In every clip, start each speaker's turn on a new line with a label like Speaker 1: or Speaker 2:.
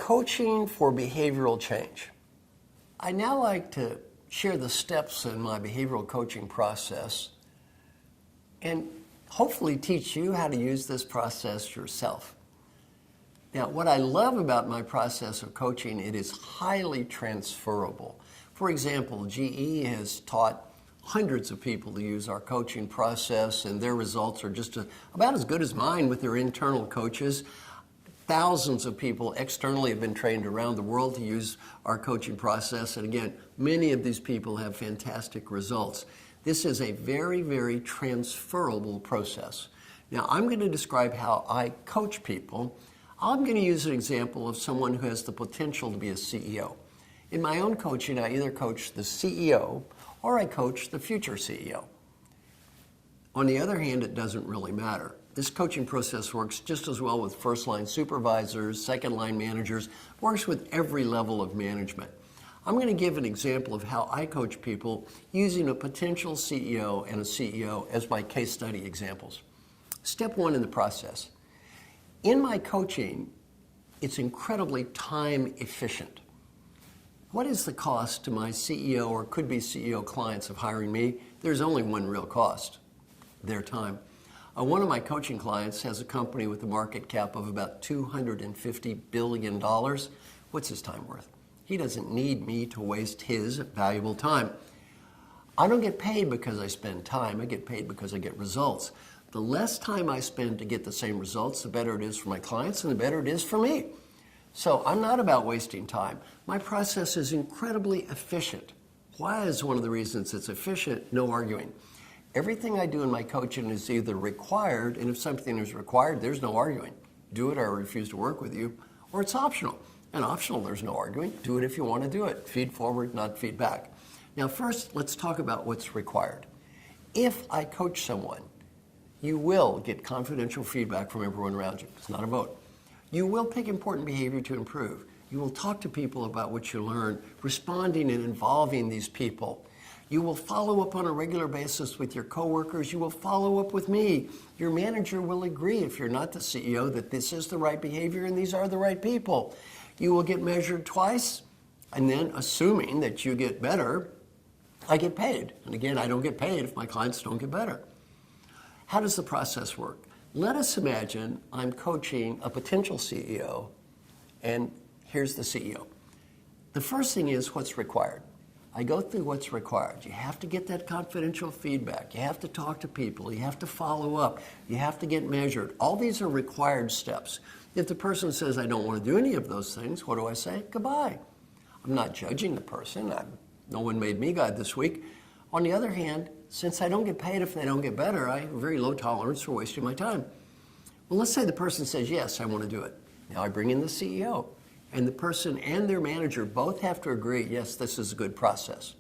Speaker 1: Coaching for behavioral change. I now like to share the steps in my behavioral coaching process and hopefully teach you how to use this process yourself. Now, what I love about my process of coaching, it is highly transferable. For example, GE has taught hundreds of people to use our coaching process, and their results are just about as good as mine with their internal coaches. Thousands of people externally have been trained around the world to use our coaching process, and again, many of these people have fantastic results. This is a very, very transferable process. Now, I'm going to describe how I coach people. I'm going to use an example of someone who has the potential to be a CEO. In my own coaching, I either coach the CEO or I coach the future CEO. On the other hand, it doesn't really matter. This coaching process works just as well with first-line supervisors, second-line managers, works with every level of management. I'm going to give an example of how I coach people using a potential CEO and a CEO as my case study examples. Step one in the process. In my coaching, it's incredibly time efficient. What is the cost to my CEO or could-be CEO clients of hiring me? There's only one real cost, their time. One of my coaching clients has a company with a market cap of about $250 billion. What's his time worth? He doesn't need me to waste his valuable time. I don't get paid because I spend time. I get paid because I get results. The less time I spend to get the same results, the better it is for my clients and the better it is for me. So I'm not about wasting time. My process is incredibly efficient. Why is one of the reasons it's efficient? No arguing. Everything I do in my coaching is either required, and if something is required, there's no arguing. Do it or I refuse to work with you, or it's optional. And optional, there's no arguing. Do it if you want to do it. Feed forward, not feed back. Now first, let's talk about what's required. If I coach someone, you will get confidential feedback from everyone around you. It's not a vote. You will pick important behavior to improve. You will talk to people about what you learn, responding and involving these people. You will follow up on a regular basis with your coworkers. You will follow up with me. Your manager will agree, if you're not the CEO, that this is the right behavior and these are the right people. You will get measured twice, and then assuming that you get better, I get paid. And again, I don't get paid if my clients don't get better. How does the process work? Let us imagine I'm coaching a potential CEO, and here's the CEO. The first thing is what's required. I go through what's required. You have to get that confidential feedback. You have to talk to people. You have to follow up. You have to get measured. All these are required steps. If the person says, I don't want to do any of those things, what do I say? Goodbye. I'm not judging the person. No one made me God this week. On the other hand, since I don't get paid if they don't get better, I have a very low tolerance for wasting my time. Well, let's say the person says, yes, I want to do it. Now I bring in the CEO. And the person and their manager both have to agree, yes, this is a good process.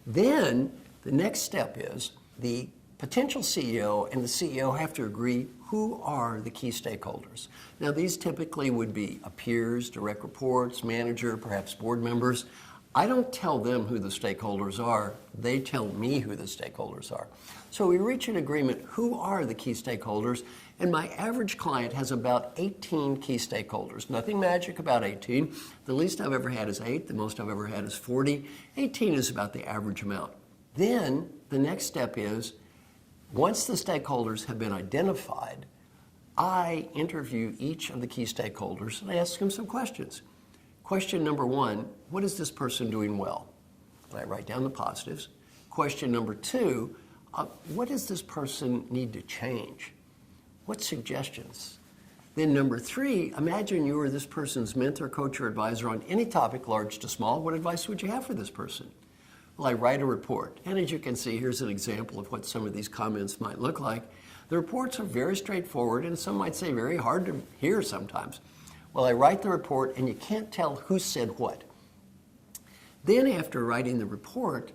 Speaker 1: Then the next step is the potential CEO and the CEO have to agree who are the key stakeholders. Now these typically would be peers, direct reports, manager, perhaps board members. I don't tell them who the stakeholders are. They tell me who the stakeholders are. So we reach an agreement, who are the key stakeholders? And my average client has about 18 key stakeholders. Nothing magic about 18. The least I've ever had is 8. The most I've ever had is 40. 18 is about the average amount. Then the next step is, once the stakeholders have been identified, I interview each of the key stakeholders and I ask them some questions. Question number one, what is this person doing well? And I write down the positives. Question number two, what does this person need to change? What suggestions? Then number three, imagine you were this person's mentor, coach, or advisor on any topic, large to small. What advice would you have for this person? Well, I write a report. And as you can see, here's an example of what some of these comments might look like. The reports are very straightforward, and some might say very hard to hear sometimes. Well, I write the report, and you can't tell who said what. Then after writing the report,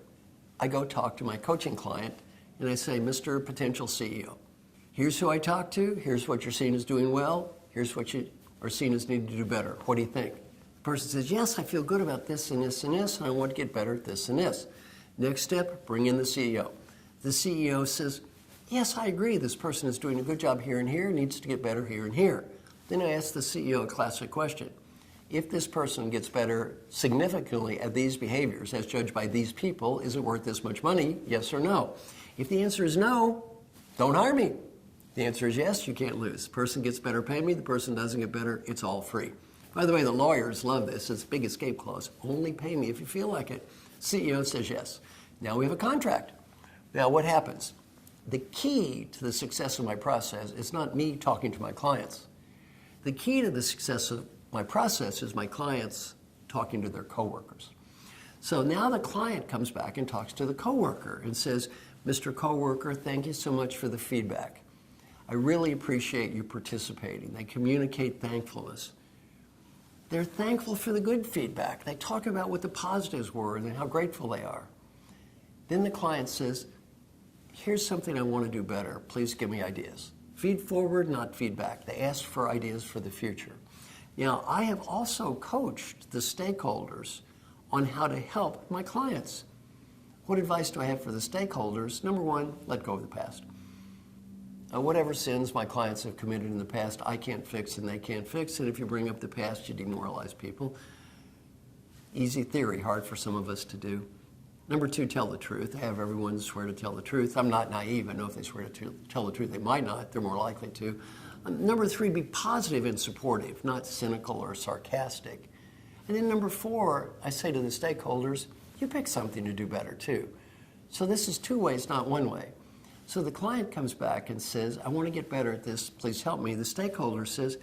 Speaker 1: I go talk to my coaching client, and I say, Mr. Potential CEO, here's who I talked to, here's what you're seeing as doing well, here's what you are seeing as needing to do better. What do you think? The person says, yes, I feel good about this and this and this, and I want to get better at this and this. Next step, bring in the CEO. The CEO says, yes, I agree, this person is doing a good job here and here, needs to get better here and here. Then I ask the CEO a classic question. If this person gets better significantly at these behaviors, as judged by these people, is it worth this much money? Yes or no? If the answer is no, don't hire me. The answer is yes, you can't lose. The person gets better, pay me. The person doesn't get better, it's all free. By the way, the lawyers love this. It's a big escape clause. Only pay me if you feel like it. CEO says yes. Now we have a contract. Now what happens? The key to the success of my process is not me talking to my clients. The key to the success of my process is my clients talking to their coworkers. So now the client comes back and talks to the coworker and says, Mr. Coworker, thank you so much for the feedback. I really appreciate you participating. They communicate thankfulness. They're thankful for the good feedback. They talk about what the positives were and how grateful they are. Then the client says, here's something I want to do better. Please give me ideas. Feed forward, not feedback. They ask for ideas for the future. Now, I have also coached the stakeholders on how to help my clients. What advice do I have for the stakeholders? Number one, let go of the past. Whatever sins my clients have committed in the past, I can't fix and they can't fix. And if you bring up the past, you demoralize people. Easy theory, hard for some of us to do. Number two, tell the truth. I have everyone swear to tell the truth. I'm not naive. I know if they swear to tell the truth, they might not. They're more likely to. Number three, be positive and supportive, not cynical or sarcastic. And then number four, I say to the stakeholders, you pick something to do better too. So this is two ways, not one way. So the client comes back and says, I want to get better at this, please help me. The stakeholder says,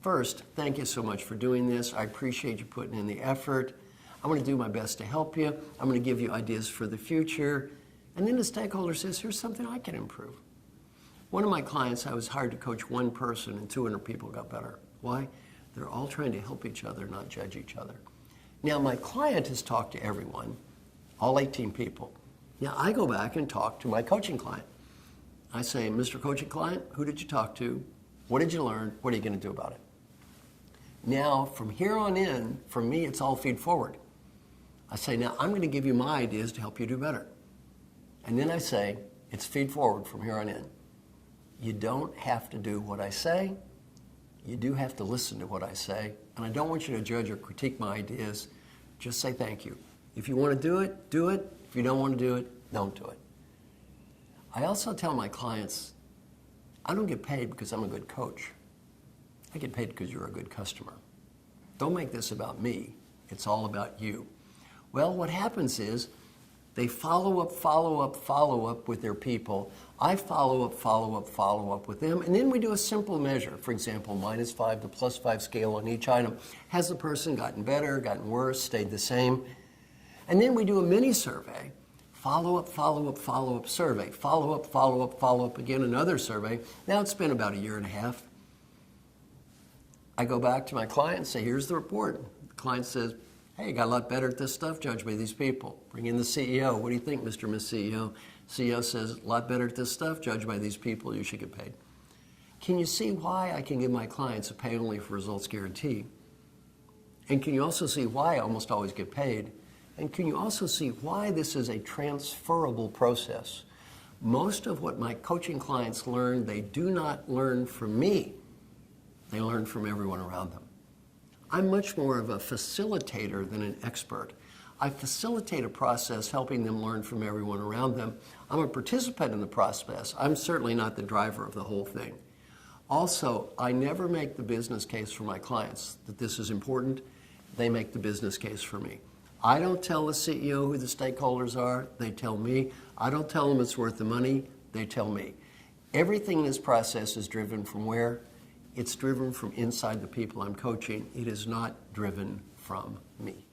Speaker 1: first, thank you so much for doing this. I appreciate you putting in the effort. I'm going to do my best to help you. I'm going to give you ideas for the future. And then the stakeholder says, here's something I can improve. One of my clients, I was hired to coach one person and 200 people got better. Why? They're all trying to help each other, not judge each other. Now, my client has talked to everyone, all 18 people. Now, I go back and talk to my coaching client. I say, Mr. Coaching Client, who did you talk to? What did you learn? What are you going to do about it? Now, from here on in, for me, it's all feed forward. I say, now, I'm going to give you my ideas to help you do better. And then I say, it's feed forward from here on in. You don't have to do what I say. You do have to listen to what I say. And I don't want you to judge or critique my ideas. Just say thank you. If you want to do it, do it. If you don't want to do it, don't do it. I also tell my clients, I don't get paid because I'm a good coach. I get paid because you're a good customer. Don't make this about me. It's all about you. Well, what happens is they follow up with their people. I follow up with them. And then we do a simple measure. For example, -5 to +5 scale on each item. Has the person gotten better, gotten worse, stayed the same? And then we do a mini survey. Follow up survey. Follow up again, another survey. Now it's been about a year and a half. I go back to my client and say, here's the report. The client says, hey, got a lot better at this stuff, judged by these people. Bring in the CEO. What do you think, Mr. and Ms. CEO? CEO says, a lot better at this stuff, judged by these people, you should get paid. Can you see why I can give my clients a pay only for results guarantee? And can you also see why I almost always get paid? And can you also see why this is a transferable process? Most of what my coaching clients learn, they do not learn from me. They learn from everyone around them. I'm much more of a facilitator than an expert. I facilitate a process helping them learn from everyone around them. I'm a participant in the process. I'm certainly not the driver of the whole thing. Also, I never make the business case for my clients that this is important. They make the business case for me. I don't tell the CEO who the stakeholders are. They tell me. I don't tell them it's worth the money. They tell me. Everything in this process is driven from where? It's driven from inside the people I'm coaching. It is not driven from me.